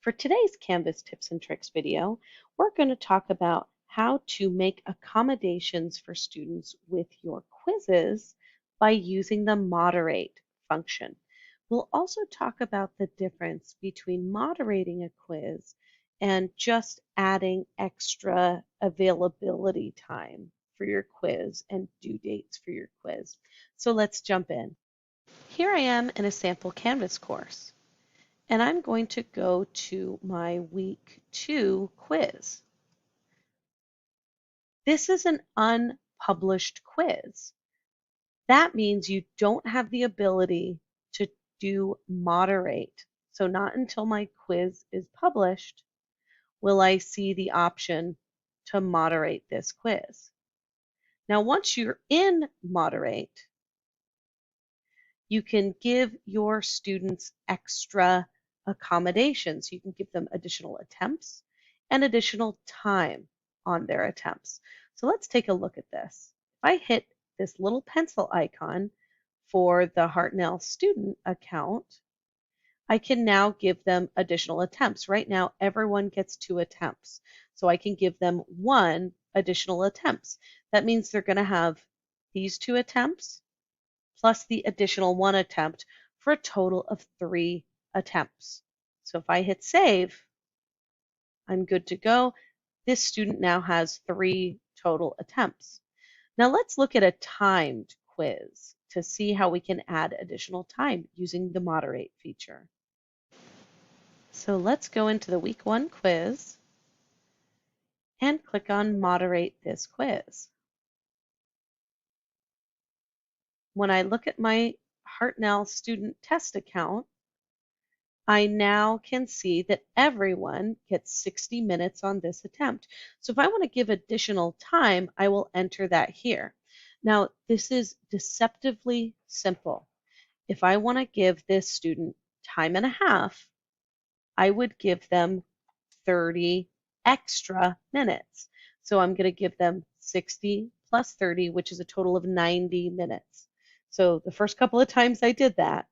For today's Canvas tips and tricks video, we're going to talk about how to make accommodations for students with your quizzes by using the moderate function. We'll also talk about the difference between moderating a quiz and just adding extra availability time for your quiz and due dates for your quiz. So let's jump in. Here I am in a sample Canvas course. And I'm going to go to my week 2 quiz. This is an unpublished quiz. That means you don't have the ability to do moderate. So not until my quiz is published will I see the option to moderate this quiz. Now, once you're in moderate, you can give your students extra accommodations. You can give them additional attempts and additional time on their attempts. So let's take a look at this. If I hit this little pencil icon for the Hartnell student account, I can now give them additional attempts. Right now, everyone gets 2 attempts. So I can give them 1 additional attempts. That means they're going to have these 2 attempts plus the additional 1 attempt for a total of 3 attempts. So if I hit save, I'm good to go. This student now has 3 total attempts. Now let's look at a timed quiz to see how we can add additional time using the moderate feature. So let's go into the week 1 quiz and click on moderate this quiz. When I look at my Hartnell student test account, I now can see that everyone gets 60 minutes on this attempt. So if I want to give additional time, I will enter that here. Now, this is deceptively simple. If I want to give this student time and a half, I would give them 30 extra minutes. So I'm going to give them 60 plus 30, which is a total of 90 minutes. So the first couple of times I did that,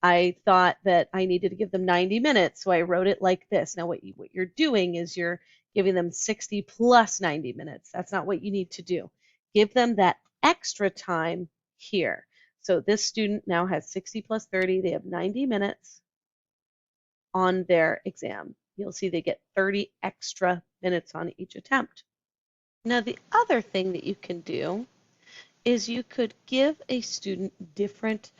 I thought that I needed to give them 90 minutes, so I wrote it like this. Now, what you're doing is you're giving them 60 plus 90 minutes. That's not what you need to do. Give them that extra time here. So this student now has 60 plus 30. They have 90 minutes on their exam. You'll see they get 30 extra minutes on each attempt. Now, the other thing that you can do is you could give a student different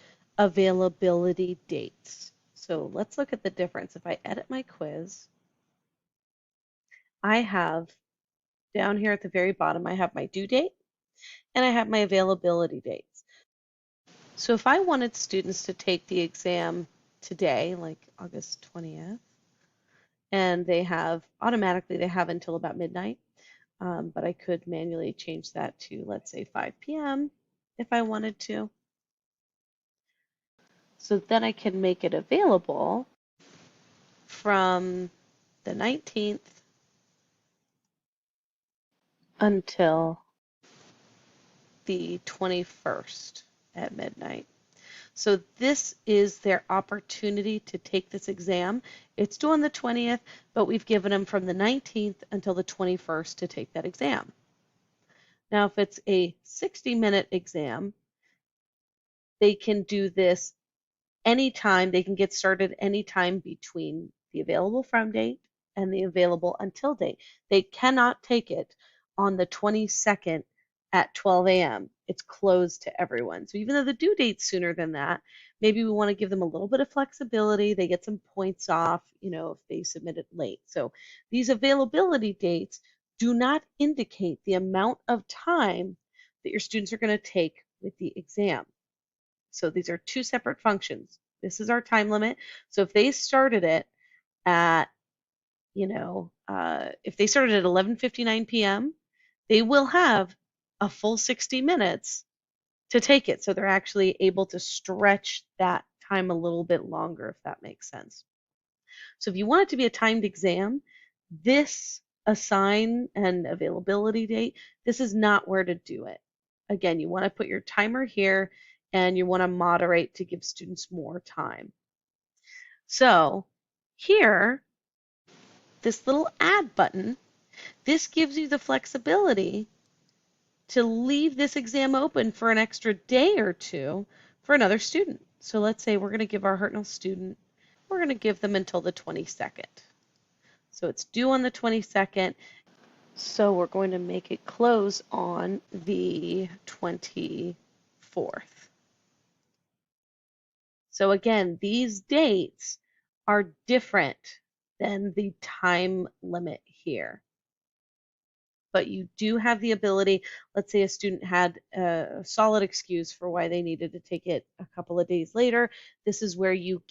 availability dates. So let's look at the difference. If I edit my quiz, I have down here at the very bottom, I have my due date and I have my availability dates. So if I wanted students to take the exam today, like August 20th, and they have automatically they have until about midnight, but I could manually change that to, let's say, 5 p.m. if I wanted to. So then I can make it available from the 19th until the 21st at midnight. So this is their opportunity to take this exam. It's due on the 20th, but we've given them from the 19th until the 21st to take that exam. Now, if it's a 60-minute exam, they can do this anytime. They can get started anytime between the available from date and the available until date. They cannot take it on the 22nd at 12 a.m. It's closed to everyone. So even though the due date's sooner than that, maybe we want to give them a little bit of flexibility. They get some points off, if they submit it late. So these availability dates do not indicate the amount of time that your students are going to take with the exam. So these are 2 separate functions. This is our time limit. So if they started it at, if they started at 11:59 p.m., they will have a full 60 minutes to take it. So they're actually able to stretch that time a little bit longer, if that makes sense. So if you want it to be a timed exam, this assign and availability date, this is not where to do it. Again, you want to put your timer here and you want to moderate to give students more time. So here this little add button, this gives you the flexibility to leave this exam open for an extra day or two for another student. So let's say we're going to give our Hartnell student, we're going to give them until the 22nd. So it's due on the 22nd. So we're going to make it close on the 24th. So again, these dates are different than the time limit here. But you do have the ability, let's say a student had a solid excuse for why they needed to take it a couple of days later. This is where you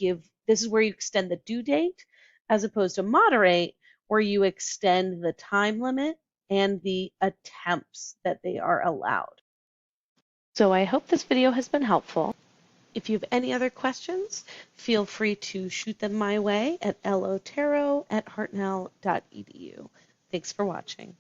extend the due date, as opposed to moderate, where you extend the time limit and the attempts that they are allowed. So I hope this video has been helpful. If you have any other questions, feel free to shoot them my way at lotero@hartnell.edu. Thanks for watching.